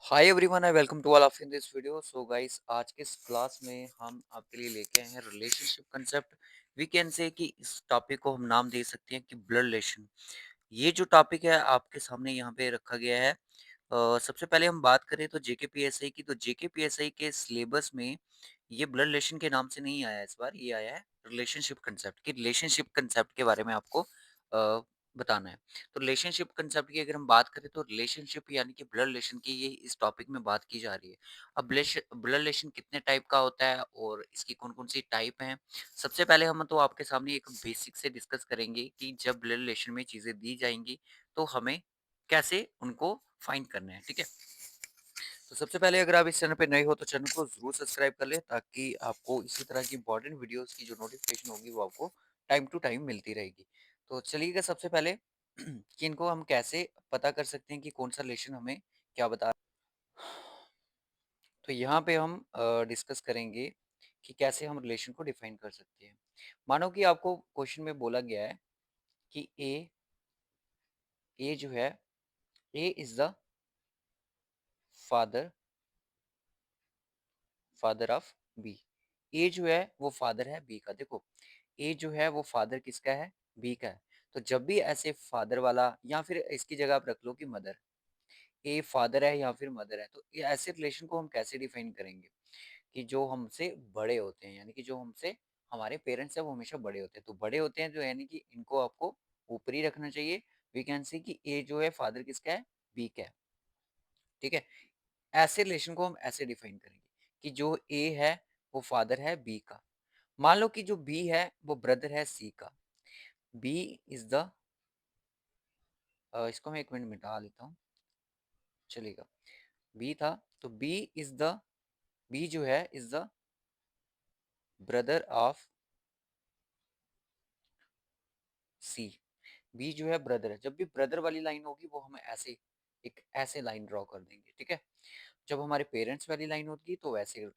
Hi everyone I welcome to all of in this video. So guys, आज के इस class में हम आपके लिए लेके आए हैं relationship concept. We can say कि इस टॉपिक को हम नाम दे सकते हैं कि ब्लड रिलेशन। ये जो टॉपिक है आपके सामने यहाँ पे रखा गया है। सबसे पहले हम बात करें तो जेकेपीएसआई की, तो जेकेपीएसआई के सिलेबस में ये ब्लड रिलेशन के नाम से नहीं आया है, इस बार ये आया है रिलेशनशिप कंसेप्ट। कि रिलेशनशिप कंसेप्ट के बारे में आपको बताना है। तो रिलेशनशिप कंसेप्ट की अगर हम बात करें तो रिलेशनशिप यानी कि ब्लड रिलेशन की ये इस टॉपिक में बात की जा रही है। अब ब्लड रिलेशन कितने टाइप का होता है और इसकी कौन-कौन सी टाइप हैं। सबसे पहले हम तो आपके सामने एक बेसिक से डिस्कस करेंगे कि जब ब्लड रिलेशन में चीज़ें दी जाएँगी तो हमें कैसे उनको फाइंड करना है, ठीक है? तो सबसे पहले अगर आप इस चैनल पे नए हो तो चैनल को ज़रूर सब्सक्राइब कर लें ताकि आपको इसी तरह की इम्पोर्टेंट वीडियोज़ की जो नोटिफ़िकेशन होगी वो आपको टाइम टू टाइम मिलती रहेगी। तो चलिएगा सबसे पहले कि इनको हम कैसे पता कर सकते हैं कि कौन-सा रिलेशन हमें क्या बता। तो यहाँ पे हम डिस्कस करेंगे कि कैसे हम रिलेशन को डिफाइन कर सकते हैं। मानो कि आपको क्वेश्चन में बोला गया है कि ए जो है, A is the father father of B. A जो है वो फादर है बी का। देखो, ए जो है वो फादर किसका है? बी का है। तो जब भी ऐसे फादर वाला या फिर इसकी जगह आप रख लो कि मदर, ए फादर है या फिर मदर है, तो ये ऐसे रिलेशन को हम कैसे डिफाइन करेंगे कि जो हमसे बड़े होते हैं, यानी कि जो हमसे हमारे पेरेंट्स हैं वो हमेशा बड़े होते हैं। तो बड़े होते हैं जो, यानी कि इनको आपको ऊपर ही रखना चाहिए। वी कैन सी कि ए जो है फादर किसका है? बी का है, ठीक है? ऐसे रिलेशन को हम ऐसे डिफाइन करेंगे कि जो ए है वो फादर है बी का। मान लो कि जो बी है वो ब्रदर है सी का। बी इज द, इसको मैं एक मिनट मिटा लेता हूँ, चलेगा। बी था, तो बी जो है is the brother of C. B जो है ब्रदर है। जब भी ब्रदर वाली लाइन होगी वो हम ऐसे एक ऐसे लाइन ड्रॉ कर देंगे, ठीक है? जब हमारे पेरेंट्स वाली लाइन होगी तो वैसे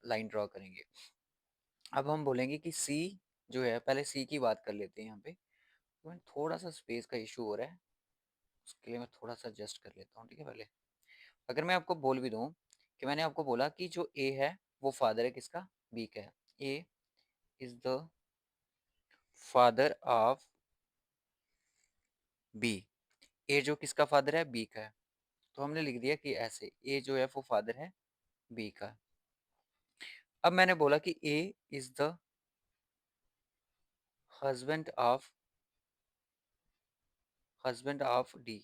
लाइन ड्रॉ करेंगे। अब हम बोलेंगे कि सी जो है, पहले सी की बात कर लेते हैं यहाँ पे। तो थोड़ा सा स्पेस का इशू हो रहा है, उसके लिए मैं थोड़ा सा एडजस्ट कर लेता हूँ, ठीक है? पहले अगर मैं आपको बोल भी दूँ कि मैंने आपको बोला कि जो ए है वो फादर है किसका? बी का है। A is the father of B. A जो किसका फादर है? बी का है। तो हमने लिख दिया कि ऐसे ए जो है वो फादर है बी का। अब मैंने बोला कि A is the husband of D.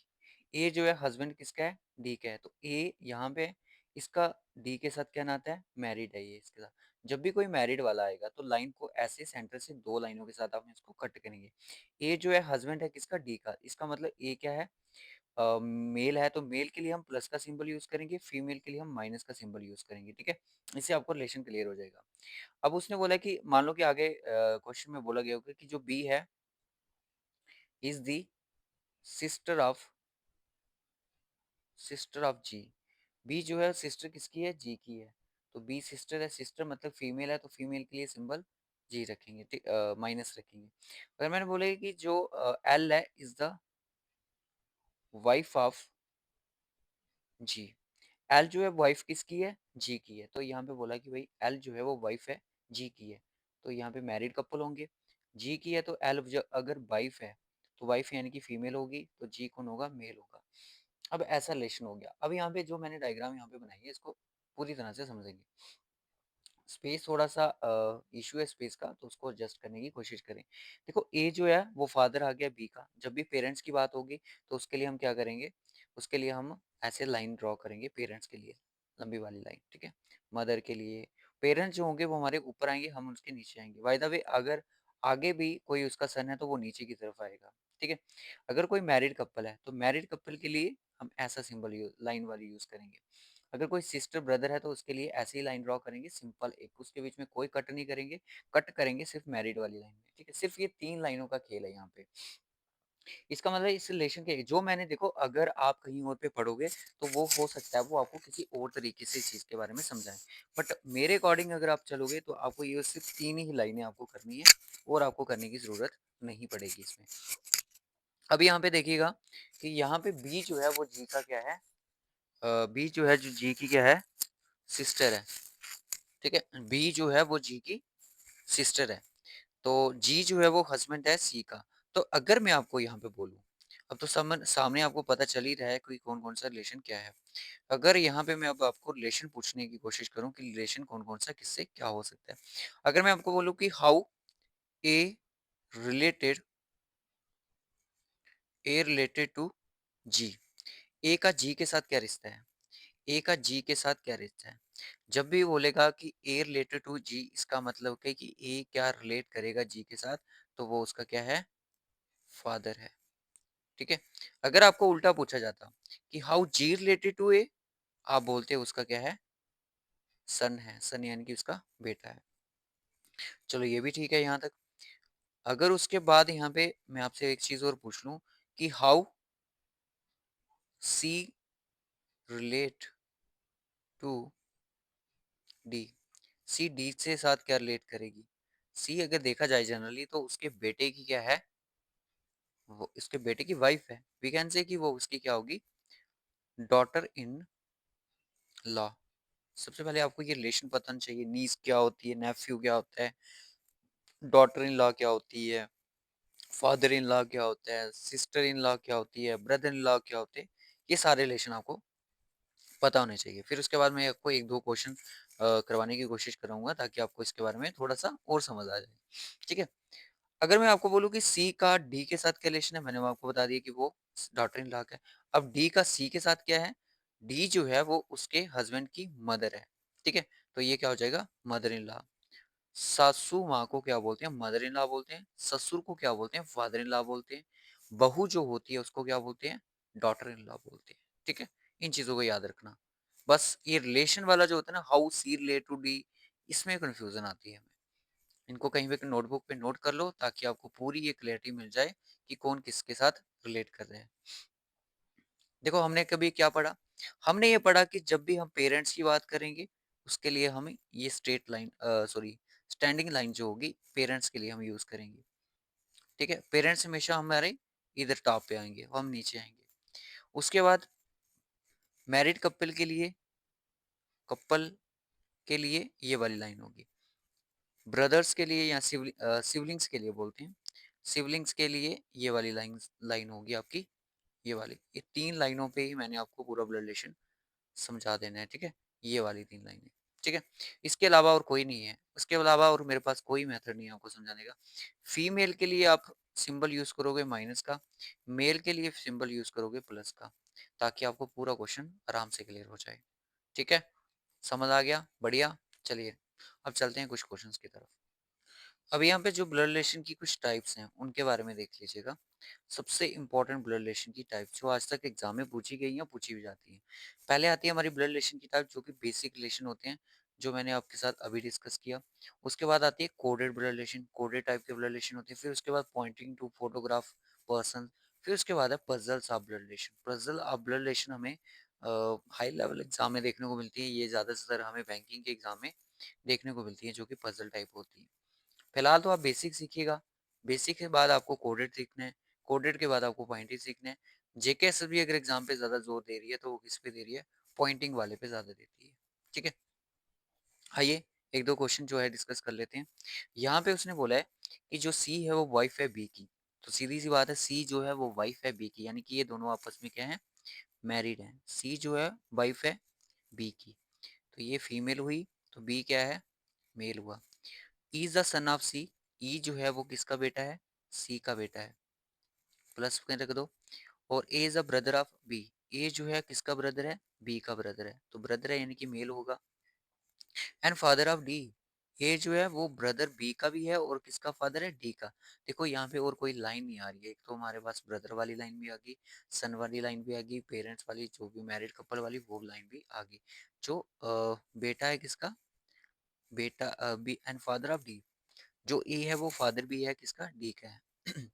A जो है हस्बैंड किसका है? डी का है। तो ए यहाँ पे इसका डी के साथ क्या नाता है? मैरिड है ये इसके साथ। जब भी कोई मैरिड वाला आएगा तो लाइन को ऐसे सेंटर से दो लाइनों के साथ हम इसको कट करेंगे। ए जो है हस्बैंड है किसका? डी का। इसका मतलब ए क्या है? मेल है, तो मेल के लिए हम प्लस का सिंबल यूज करेंगे, फीमेल के लिए हम माइनस का सिंबल यूज करेंगे, ठीक है? इससे आपको रिलेशन क्लियर हो जाएगा। अब उसने बोला कि मान लो कि आगे क्वेश्चन में बोला गया होगा कि जो बी है is the sister of G. B जो है सिस्टर किसकी है? जी की है। तो बी सिस्टर है, सिस्टर मतलब फीमेल है, तो फीमेल के लिए सिंबल जी रखेंगे, ठीक, माइनस रखेंगे। अगर मैंने बोला कि जो एल है is the wife of G. L जो है वाइफ किसकी है? जी की है। तो यहाँ पे बोला कि भाई एल जो है वो वाइफ है जी की है। तो यहाँ पे मैरिड कपल होंगे। जी की है तो एल अगर वाइफ है तो वाइफ यानी कि फीमेल होगी, तो जी कौन होगा? मेल होगा। अब ऐसा रिलेशन हो गया। अब यहाँ पे जो मैंने डायग्राम यहाँ पे बनाई है इसको पूरी तरह से समझेंगे। स्पेस थोड़ा सा इशू है स्पेस का, तो उसको एडजस्ट करने की कोशिश करें। देखो, ए जो है वो फादर आ गया बी का। जब भी पेरेंट्स की बात होगी तो उसके लिए हम क्या करेंगे? उसके लिए हम ऐसे लाइन ड्रॉ करेंगे पेरेंट्स के लिए, लंबी वाली लाइन, ठीक है? मदर के लिए पेरेंट्स जो होंगे वो हमारे ऊपर आएंगे, हम उसके नीचे आएंगे। बाय द वे, अगर आगे भी कोई उसका सन है तो वो नीचे की तरफ आएगा, ठीक है? अगर कोई मैरिड कपल है तो मैरिड कपल के लिए हम ऐसा सिंबल लाइन वाली यूज करेंगे। अगर कोई सिस्टर ब्रदर है तो उसके लिए ऐसी ही लाइन ड्रॉ करेंगे, सिंपल एक, उसके बीच में कोई कट नहीं करेंगे। कट करेंगे सिर्फ मैरिड वाली लाइन में, ठीक है? सिर्फ ये तीन लाइनों का खेल है यहाँ पे। इसका मतलब इस रिलेशन के जो मैंने, देखो, अगर आप कहीं और पे पढ़ोगे तो वो हो सकता है वो आपको किसी और तरीके से इस चीज के बारे में समझाएं, बट मेरे अकॉर्डिंग अगर आप चलोगे तो आपको ये सिर्फ तीन ही लाइनें आपको करनी है और आपको करने की जरूरत नहीं पड़ेगी इसमें। अब यहाँ पे देखिएगा कि यहाँ पे बी जो है वो जी का क्या है? बी जो है जो जी की क्या है? सिस्टर है, ठीक है? बी जो है वो जी की सिस्टर है। तो जी जो है वो हस्बैंड है सी का। तो अगर मैं आपको यहाँ पे बोलूँ, अब तो सामने आपको पता चल ही रहा है कि कौन-कौन सा रिलेशन क्या है। अगर यहाँ पे मैं अब आपको रिलेशन पूछने की कोशिश करूँ कि रिलेशन कौन-कौन सा किससे क्या हो सकता है। अगर मैं आपको बोलूँ कि how A related A related to G. A का जी के साथ क्या रिश्ता है? ए का जी के साथ क्या रिश्ता है? जब भी बोलेगा कि ए रिलेटेड टू जी, इसका मतलब है कि ए क्या रिलेट करेगा जी के साथ, तो वो उसका क्या है? फादर है। ठीक है? अगर आपको उल्टा पूछा जाता कि हाउ जी रिलेटेड टू ए, आप बोलते उसका क्या है? सन है। सन यानी कि उसका बेटा है। चलो ये भी ठीक है यहाँ तक। अगर उसके बाद यहाँ पे मैं आपसे एक चीज़ और पूछ लूँ कि how C relate to D. C D से साथ क्या रिलेट करेगी? सी अगर देखा जाए जनरली तो उसके बेटे की क्या है? वो उसके बेटे की वाइफ है। वी कैन से कि वो उसकी क्या होगी? Daughter in law. सबसे पहले आपको ये रिलेशन पता होना चाहिए, नीस क्या होती है, नेफ्यू क्या होता है, डॉटर इन लॉ क्या होती है, फादर इन लॉ क्या होता है, सिस्टर इन लॉ क्या होती है, ब्रदर इन लॉ क्या होते हैं, ये सारे रिलेशन आपको पता होने चाहिए। फिर उसके बाद मैं आपको 1-2 क्वेश्चन करवाने की कोशिश करूँगा ताकि आपको इसके बारे में थोड़ा-सा और समझ आ जाए। ठीक है? अगर मैं आपको बोलूँ कि सी का डी के साथ क्या रिलेशन है, मैंने आपको बता दिया कि वो डॉटर इन लॉ का है। अब डी का सी के साथ क्या है? डी जो है वो उसके हस्बैंड की मदर है। ठीक है? तो ये क्या हो जाएगा? Mother in law. सासू माँ को क्या बोलते हैं? मदर इन लॉ बोलते हैं। ससुर को क्या बोलते हैं? फादर इन लॉ बोलते हैं। बहू जो होती है उसको क्या बोलते हैं? डॉटर इन लॉ बोलते हैं। ठीक है? इन चीज़ों को याद रखना। बस ये रिलेशन वाला जो होता है ना, how C relate to D, इसमें कन्फ्यूज़न आती है हमें। इनको कहीं पे नोटबुक पे नोट कर लो ताकि आपको पूरी ये क्लैरिटी मिल जाए कि कौन किसके साथ रिलेट कर रहे हैं। देखो हमने कभी क्या पढ़ा? हमने ये पढ़ा कि जब भी हम पेरेंट्स की बात करेंगे, उसके लिए हमें ये straight line sorry standing line जो होगी पेरेंट्स के लिए हम यूज़ करेंगे। ठीक है? पेरेंट्स हमेशा हमारे इधर टॉप पे आएँगे, हम नीचे आएँगे। उसके बाद मैरिड कपल के लिए ये वाली लाइन होगी। ब्रदर्स के लिए या सिबलिंग्स के लिए बोलते हैं। सिबलिंग्स के लिए ये वाली लाइन होगी आपकी ये वाली। ये 3 लाइनों पे ही मैंने आपको पूरा ब्लड रिलेशन समझा देना है, ठीक है? ये वाली 3 लाइनें, ठीक है? इसके अलावा और कोई नहीं है। उसके अलावा और मेरे पास कोई मेथड नहीं है आपको समझाने का। फीमेल के लिए आप सिंबल यूज़ करोगे माइनस का, मेल के लिए सिंबल यूज़ करोगे प्लस का, ताकि आपको पूरा क्वेश्चन आराम से क्लियर हो जाए, ठीक है? समझ आ गया? बढ़िया। चलिए, अब चलते हैं कुछ क्वेश्चंस की तरफ। अब यहाँ पे जो ब्लड रिलेशन की कुछ टाइप्स हैं, उनके बारे में देख लीजिएगा। सबसे इम्पोर्टेंट ब्लड रिलेशन की टाइप जो आज तक एग्जाम में पूछी गई हैं, पूछी भी जाती हैं। पहले आती है हमारी ब्लड रिलेशन की टाइप जो कि बेसिक रिलेशन होते हैं, जो मैंने आपके साथ अभी डिस्कस किया। उसके बाद आती है coded blood relation, coded type के ब्लड रिलेशन होते हैं। फिर उसके बाद पॉइंटिंग टू फोटोग्राफ पर्सन। फिर उसके बाद है पजल सब ब्लड रिलेशन। पजल अब ब्लड रिलेशन हमें हाई लेवल एग्जाम में देखने को मिलती है। ये ज़्यादातर हमें बैंकिंग के एग्जाम में देखने को मिलती है, जो कि पजल टाइप होती है। फिलहाल तो आप बेसिक सीखिएगा। बेसिक के बाद आपको कोडेड सीखना है। कोडेड के बाद आपको पॉइंटिंग सीखना है। जेकेएसएस भी अगर एग्जाम पे ज़्यादा जोर दे रही है तो वो किस पे दे रही है? पॉइंटिंग वाले पे ज़्यादा देती है। ठीक है? आइए 1-2 क्वेश्चन जो है डिस्कस कर लेते हैं। यहाँ पे उसने बोला है कि जो सी है वो वाइफ है बी की। तो सीधी-सी बात है सी जो है वो वाइफ है बी की, यानी कि ये दोनों आपस में क्या हैं? मैरिड हैं। सी जो है वाइफ है बी की। तो ये फीमेल हुई, तो बी क्या है? मेल हुआ। E is the son of सी। ई जो है वो किसका बेटा है? सी का बेटा है। प्लस में रख दो। और A is a brother of B. A जो है किसका ब्रदर है? बी का ब्रदर है। तो ब्रदर है यानी कि मेल होगा। And father of D. A जो है वो ब्रदर बी का भी है और किसका फादर है? डी का। देखो यहाँ पे और कोई लाइन नहीं आ रही है। एक तो हमारे पास ब्रदर वाली लाइन भी आ गई, सन वाली लाइन भी आ गई, पेरेंट्स वाली जो भी मैरिड कपल वाली वो लाइन भी आ गई। जो बेटा है किसका? बेटा B and father of D. जो ए है वो फादर भी है किसका? डी का है।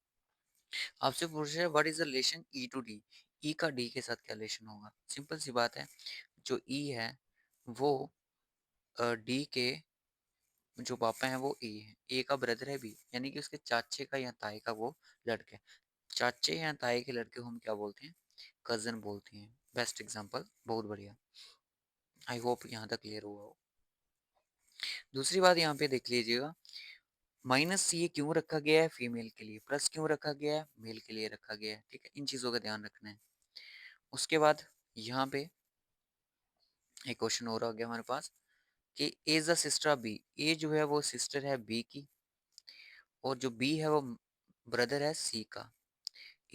आपसे पूछ रहे हैं what is the relation E to D. E का डी के साथ क्या रिलेशन होगा? सिंपल सी बात है, जो ई है वो डी के जो पापा हैं वो ए है, ए का ब्रदर है बी, यानी कि उसके चाचे का या ताए का वो लड़का है। चाचे या ताए के लड़के को हम क्या बोलते हैं? कजन बोलते हैं। बेस्ट एग्जांपल, बहुत बढ़िया। आई होप यहाँ तक क्लियर हुआ हो। दूसरी बात यहाँ पे देख लीजिएगा, माइनस ये क्यों रखा गया है फीमेल के लिए, प्लस क्यों रखा गया है मेल के लिए रखा गया है, ठीक है, इन चीज़ों का ध्यान रखना है। उसके बाद यहाँ पे एक क्वेश्चन और आ गया हमारे पास कि A is the sister of B, A जो है वो सिस्टर है बी की, और जो बी है वो ब्रदर है सी का।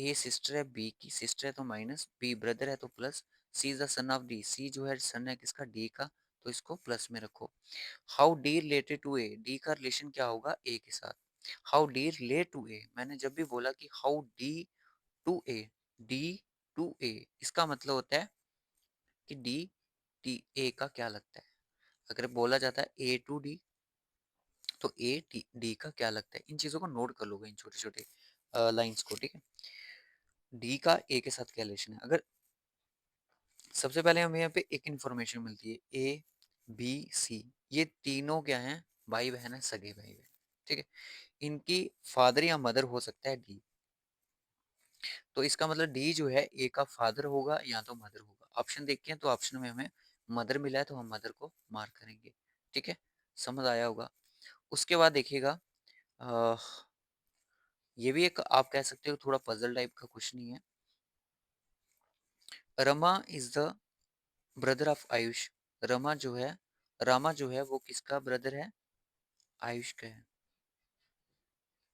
ए सिस्टर है बी की, सिस्टर है तो माइनस, बी ब्रदर है तो plus, C is the son of D, C जो है सन है किसका, डी का, तो इसको प्लस में रखो। How D related to A, D का रिलेशन क्या होगा ए के साथ। How D relate to A, मैंने जब भी बोला कि how D to A, D to A, इसका मतलब होता है कि डी डी ए का क्या लगता है। अगर बोला जाता है ए टू डी, तो ए डी डी का क्या लगता है। इन चीजों को नोट कर लोगे, इन छोटे छोटे लाइंस को, ठीक है। डी का ए के साथ क्या रिलेशन है, अगर सबसे पहले हमें यहाँ पे एक इंफॉर्मेशन मिलती है, ए बी सी, ये तीनों क्या हैं, भाई बहन है, सगे भाई बहन, ठीक है। इनकी फादर या मदर हो सकता है डी, तो इसका मतलब डी जो है ए का फादर होगा या तो मदर होगा। ऑप्शन देखते हैं, तो ऑप्शन में हमें मदर मिला है तो हम मदर को मार्क करेंगे, ठीक है, समझ आया होगा। उसके बाद देखिएगा, अ, ये भी एक आप कह सकते हो थोड़ा पजल टाइप का क्वेश्चन ही है। Rama is the brother of Ayush, Rama जो है, रामा जो है वो किसका ब्रदर है, आयुष का है,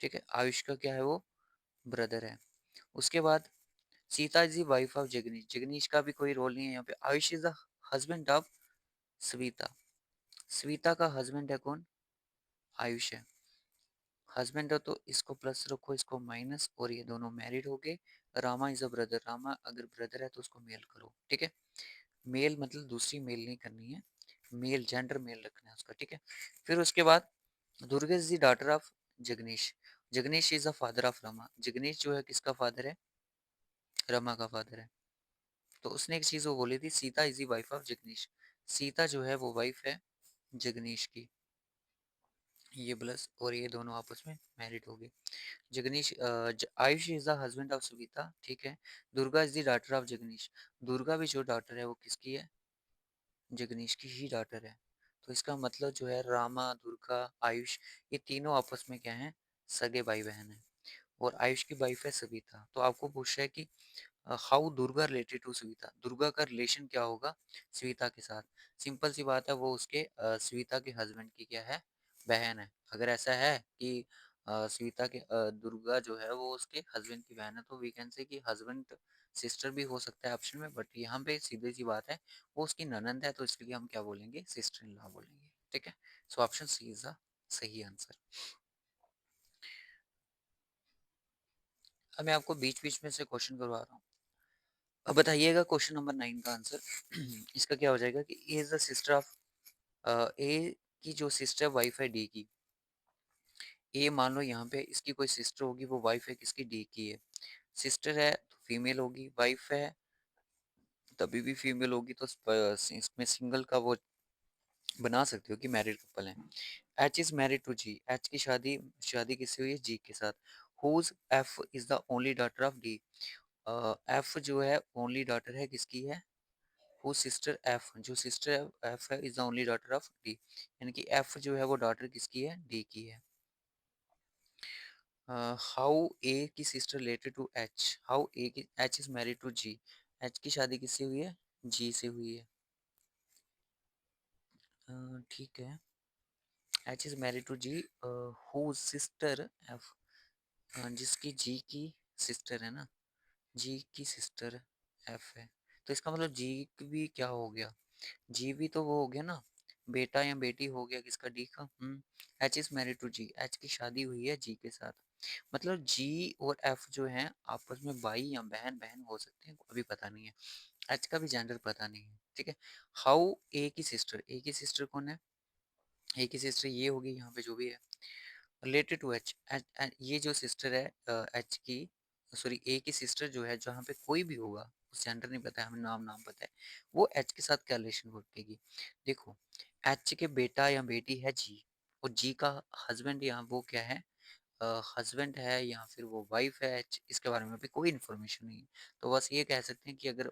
ठीक है, आयुष का क्या है वो ब्रदर है। उसके बाद Sita is the wife of Jagnish, Jagnish का भी कोई रोल नहीं है यहाँ पे। Ayush is the husband of Sweeta, Sweeta का हस्बैंड है कौन, आयुष है। हस्बैंड है तो इसको प्लस रखो, इसको माइनस, और ये दोनों मैरिड हो गए। Rama is a brother, Rama अगर ब्रदर है तो उसको मेल करो, ठीक है। मेल मतलब दूसरी मेल नहीं करनी है, मेल जेंडर मेल रखना है उसका, ठीक है। फिर उसके बाद Durga is the daughter of Jagnish, Jagnish is the father of Rama, Jagnish जो है किसका फादर है, रमा का फादर है। तो उसने एक चीज वो बोली थी, Sita is the wife of Jagnish, Sita जो है वो वाइफ है जगनीश की, ये प्लस और ये दोनों आपस में मैरिड हो गए। Jagnish Ayush is the husband of Suvita, ठीक है। Durga is the daughter of Jagnish, Durga भी जो डॉटर है वो किसकी है, जगनीश की ही डॉटर है। तो इसका मतलब जो है रामा, दुर्गा, आयुष, ये तीनों आपस में क्या है, सगे भाई बहन है। और आयुष की वाइफ है सविता। तो आपको पूछ रहा है कि how Durga related to Savita, Durga का रिलेशन क्या होगा सविता के साथ। सिंपल सी बात है, वो उसके सविता के हस्बैंड की क्या है, बहन है। अगर ऐसा है कि सविता के दुर्गा जो है वो उसके हस्बैंड की बहन है, तो वी कैन से कि हस्बैंड सिस्टर भी हो सकता है ऑप्शन में, बट यहाँ पे सीधी सी बात है वो उसकी ननंद है, तो इसके लिए हम क्या बोलेंगे, सिस्टर इन लॉ बोलेंगे, ठीक है। So option C is the सही आंसर। अब मैं आपको बीच बीच में से क्वेश्चन करवा रहा हूँ। अब बताइएगा क्वेश्चन नंबर 9 का आंसर। इसका क्या हो जाएगा कि A is the sister of, ए की जो सिस्टर वाइफ है डी की, ए मान लो यहाँ पे इसकी कोई सिस्टर होगी, वो वाइफ है किसकी, डी की है। सिस्टर है तो फीमेल होगी, वाइफ है तभी भी फीमेल होगी, तो इसमें सिंगल का वो बना सकते हो कि मैरिड कपल है। H is married to G, H की शादी शादी किससे हुई है, जी के साथ। Whose F is the only daughter of D, F जो है ओनली डॉटर है किसकी है, हु सिस्टर एफ, जो सिस्टर एफ है is the only daughter of D, यानी कि एफ जो है वो डॉटर किसकी है, डी की है। हाउ ए की sister related to H, how A की H is married to G, H की शादी किससे हुई है, जी से हुई है, ठीक है। H is married to G, who sister F, जिसकी जी की सिस्टर है ना, जी की सिस्टर एफ है, तो इसका मतलब जी भी क्या हो गया, जी भी तो वो हो गया ना, बेटा या बेटी हो गया किसका, डी का। H is married to G, H की शादी हुई है जी के साथ, मतलब जी और एफ जो है आपस में भाई या बहन बहन हो सकते हैं, अभी पता नहीं है, एच का भी जेंडर पता नहीं है, ठीक है। हाउ ए की सिस्टर, ए की सिस्टर कौन है, ए की सिस्टर ये होगी यहाँ पे जो भी है, रिलेटेड टू एच, ये जो सिस्टर है एच की, सॉरी ए की सिस्टर जो है, जहाँ पे कोई भी होगा, उस जेंडर नहीं पता है हमें, नाम नाम पता है, वो एच के साथ क्या रिलेशन रखेगी। देखो, एच के बेटा या बेटी है जी, और जी का हस्बैंड यहाँ वो क्या है, हस्बैंड है या फिर वो वाइफ है एच, इसके बारे में भी कोई इन्फॉर्मेशन नहीं है। तो बस ये कह सकते हैं कि अगर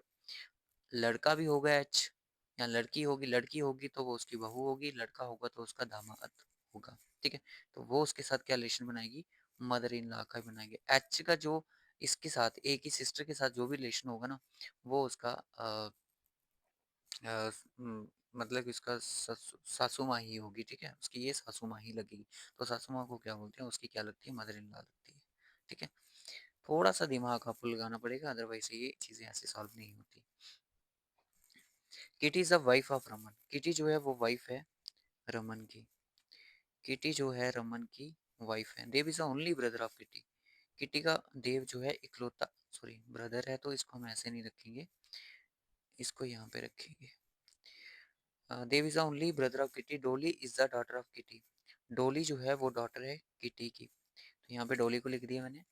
लड़का भी होगा एच, या लड़की होगी तो वो उसकी बहू होगी, लड़का होगा तो उसका दामाद होगा। ठीक है, तो वो उसके साथ क्या रिलेशन बनाएगी, मदर इन लॉ का बनाएगी। एच का जो इसके साथ ए की सिस्टर के साथ जो भी रिलेशन होगा ना, वो उसका मतलब कि उसका सासू माँ ही होगी। ठीक है, उसकी ये सासू माँ ही लगेगी। तो सासू माँ को क्या बोलते हैं, उसकी क्या लगती है, मदर इन लॉ लगती है। ठीक है, थोड़ा सा दिमाग आपको लगाना पड़ेगा, अदरवाइज ये चीजें ऐसे सॉल्व नहीं होती। Kitty is the wife of Raman. Kitty जो है वो वाइफ है रमन की। किटी जो है रमन की वाइफ है। Dev is the only brother of Kitty. Kitty का देव जो है इकलौता, सॉरी ब्रदर है तो इसको हम ऐसे नहीं रखेंगे, इसको यहाँ पे रखेंगे। Dev is the only brother of Kitty. Dolly is the daughter of Kitty. Dolly जो है वो डॉटर है किटी की, तो यहाँ पे डोली को लिख दिया मैंने।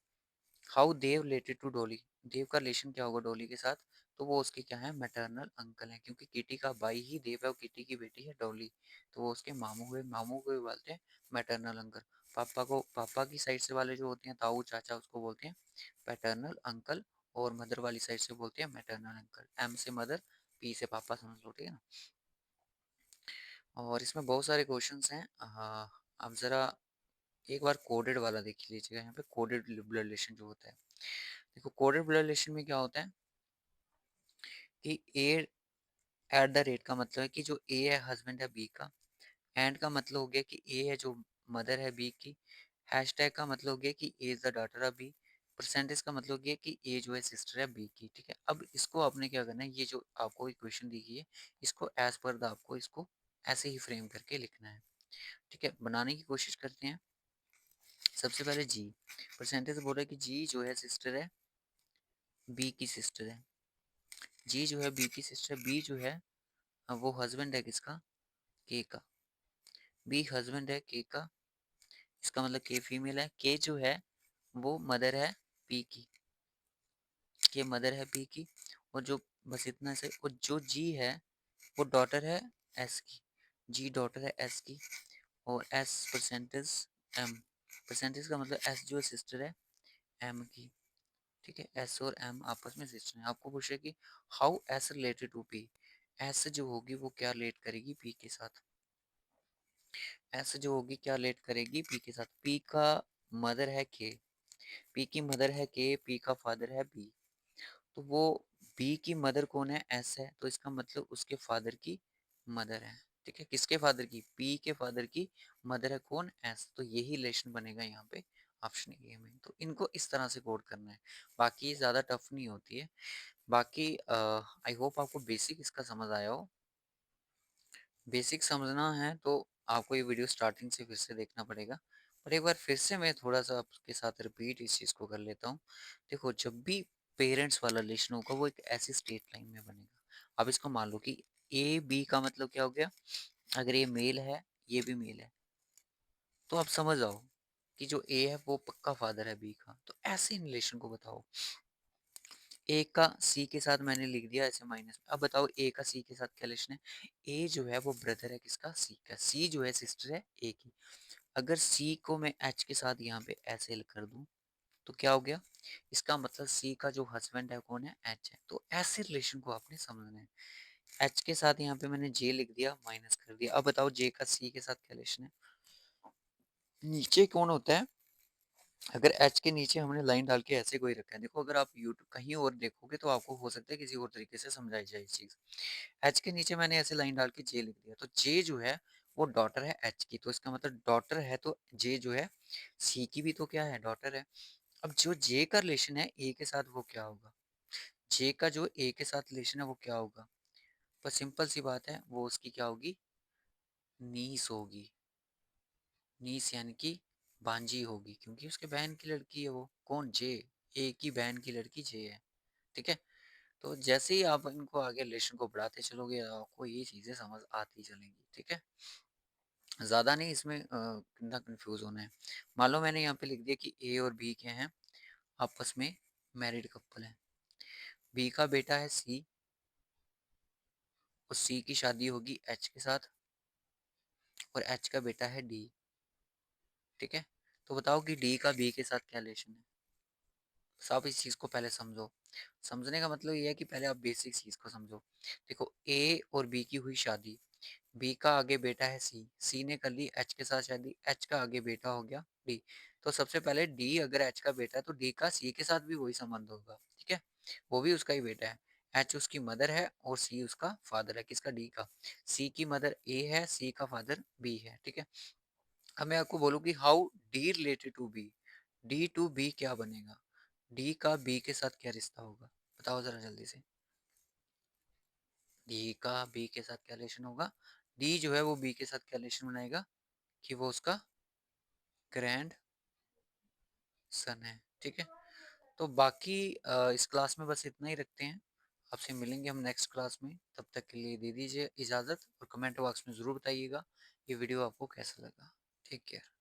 हाउ देव रिलेटेड टू डोली। देव का रिलेशन क्या होगा डोली के साथ, तो वो उसके क्या है, मैटरनल अंकल है, क्योंकि किटी का भाई ही देव है और किटी की बेटी है डोली, तो वो उसके मामू हुए। मामू को भी बोलते हैं मैटरनल अंकल। पापा को, पापा की साइड से वाले जो होते हैं ताऊ चाचा, उसको बोलते हैं पैटर्नल अंकल, और मदर वाली साइड से बोलते हैं मैटरनल अंकल। एम से मदर, पी से पापा, समझ लो। ठीक है ना। और इसमें बहुत सारे क्वेश्चंस हैं। अब जरा एक बार कोडेड वाला देख लीजिएगा। यहाँ पे कोडेड ब्लड रिलेशन जो होता है, देखो कोडेड ब्लड रिलेशन में क्या होता है कि ए एट द रेट का मतलब है कि जो ए है हस्बैंड है बी का। एंड का मतलब हो गया कि ए है जो मदर है बी की। हैशटैग का मतलब हो गया कि A is the daughter of B. Percentage का मतलब हो गया कि ए जो है सिस्टर है बी की। ठीक है, अब इसको आपने क्या करना है, ये जो आपको इक्वेशन दी गई है, इसको एज पर द आपको इसको ऐसे ही फ्रेम करके लिखना है। ठीक है, बनाने की कोशिश करते हैं। सबसे पहले जी, परसेंटेज बोल रहा है कि जी जो है सिस्टर है बी की सिस्टर है। जी जो है बी की सिस्टर, बी जो है वो हस्बैंड है किसका, के का। बी हस्बैंड है के का, इसका मतलब के फीमेल है। के जो है वो मदर है पी की, के मदर है पी की। और जो, बस इतना से, और जो जी है वो डॉटर है एस की। जी डॉटर है एस की, और एस परसेंटेज एम। परसेंटेज का मतलब एस जो है सिस्टर है एम की। ठीक है, एस और एम आपस में सिस्टर है। आपको पूछ रहे कि how S related to P. S जो होगी वो क्या रिलेट करेगी पी के साथ। एस जो होगी क्या रिलेट करेगी पी के साथ। पी का मदर है के, पी की मदर है के, पी का फादर है बी। तो वो बी की मदर कौन है, एस है, तो इसका मतलब उसके फादर की मदर है। ठीक है, किसके फादर की, पी के फादर की मदर है कौन, एस। तो यही रिलेशन बनेगा यहाँ पे ऑप्शन ए में। तो इनको इस तरह से कोड करना है, बाकी ज़्यादा टफ नहीं होती है। बाकी आई होप आपको बेसिक इसका समझ आया हो। बेसिक समझना है तो आपको ये वीडियो स्टार्टिंग से फिर से देखना पड़ेगा। और एक बार फिर से मैं थोड़ा सा आपके साथ रिपीट इस चीज़ को कर लेता हूँ। देखो, जब भी पेरेंट्स वाला रिलेशन होगा वो एक ऐसी स्ट्रेट लाइन में बनेगा। अब इसको मान लो कि ए बी का मतलब क्या हो गया, अगर ये मेल है ये भी मेल है, तो आप समझ जाओ कि जो ए है वो पक्का फादर है बी का। तो ऐसे रिलेशन को बताओ। ए का सी के साथ मैंने लिख दिया ऐसे माइनस में। अब बताओ ए का सी के साथ क्या रिलेशन है। ए जो है वो ब्रदर है किसका, सी का। सी जो है सिस्टर है ए की। अगर सी को मैं एच के साथ यहाँ पे ऐसे कर दूं तो क्या हो गया, इसका मतलब सी का जो हस्बैंड है कौन है, एच है। तो ऐसे रिलेशन को आपने समझना है। एच के साथ यहाँ पे मैंने जे लिख दिया, माइनस कर दिया। अब बताओ जे का सी के साथ क्या रिलेशन है। नीचे कौन होता है, अगर एच के नीचे हमने लाइन डाल के ऐसे कोई रखा है, देखो अगर आप यूट्यूब कहीं और देखोगे तो आपको हो सकता है किसी और तरीके से समझाई जाए चीज। एच के नीचे मैंने ऐसे लाइन डाल के जे लिख दिया, तो जे जो है वो डॉटर है एच की, तो इसका मतलब डॉटर है तो जे जो है सी की भी तो क्या है, डॉटर है। अब जो जे का रिलेशन है ए के साथ वो क्या होगा, जे का जो ए के साथ रिलेशन है वो क्या होगा, बस सिंपल सी बात है, वो उसकी क्या होगी, नीस होगी। नीस यानी कि भांजी होगी, क्योंकि उसके बहन की लड़की है वो, कौन, जे। ए की बहन की लड़की जे है। ठीक है, तो जैसे ही आप इनको आगे रिलेशन को बढ़ाते चलोगे आपको ये चीजें समझ आती चलेंगी। ठीक है, ज्यादा नहीं इसमें कितना कंफ्यूज होना है। मान लो मैंने यहाँ पे लिख दिया कि ए और बी के हैं आपस में मैरिड कपल है। बी का बेटा है सी, और सी की शादी होगी एच के साथ, और एच का बेटा है डी। ठीक है, तो बताओ कि डी का बी के साथ क्या रिलेशन है। बस आप इस चीज़ को पहले समझो। समझने का मतलब ये है कि पहले आप बेसिक चीज़ को समझो। देखो, ए और बी की हुई शादी, बी का आगे बेटा है सी, सी ने कर ली एच के साथ शादी, एच का आगे बेटा हो गया डी। तो सबसे पहले डी अगर एच का बेटा है तो डी का सी के साथ भी वही संबंध होगा, ठीक है? वो भी उसका ही बेटा है। एच उसकी मदर है और सी उसका फादर है, किसका? डी का। सी की मदर ए है, सी का फादर बी है, ठीक है? अब मैं आपको बोलूँ कि how D related to B, D to B क्या बनेगा? डी का बी के साथ क्या रिश्ता होगा? बताओ जरा जल्दी से। डी का बी के साथ क्या रिलेशन होगा? डी जो है वो बी के साथ क्या रिलेशन बनाएगा कि वो उसका ग्रैंड सन है, ठीक है? तो बाकी इस क्लास में बस इतना ही रखते हैं। आपसे मिलेंगे हम नेक्स्ट क्लास में, तब तक के लिए दे दीजिए इजाज़त और कमेंट बॉक्स में ज़रूर बताइएगा ये वीडियो आपको कैसा लगा। Take care.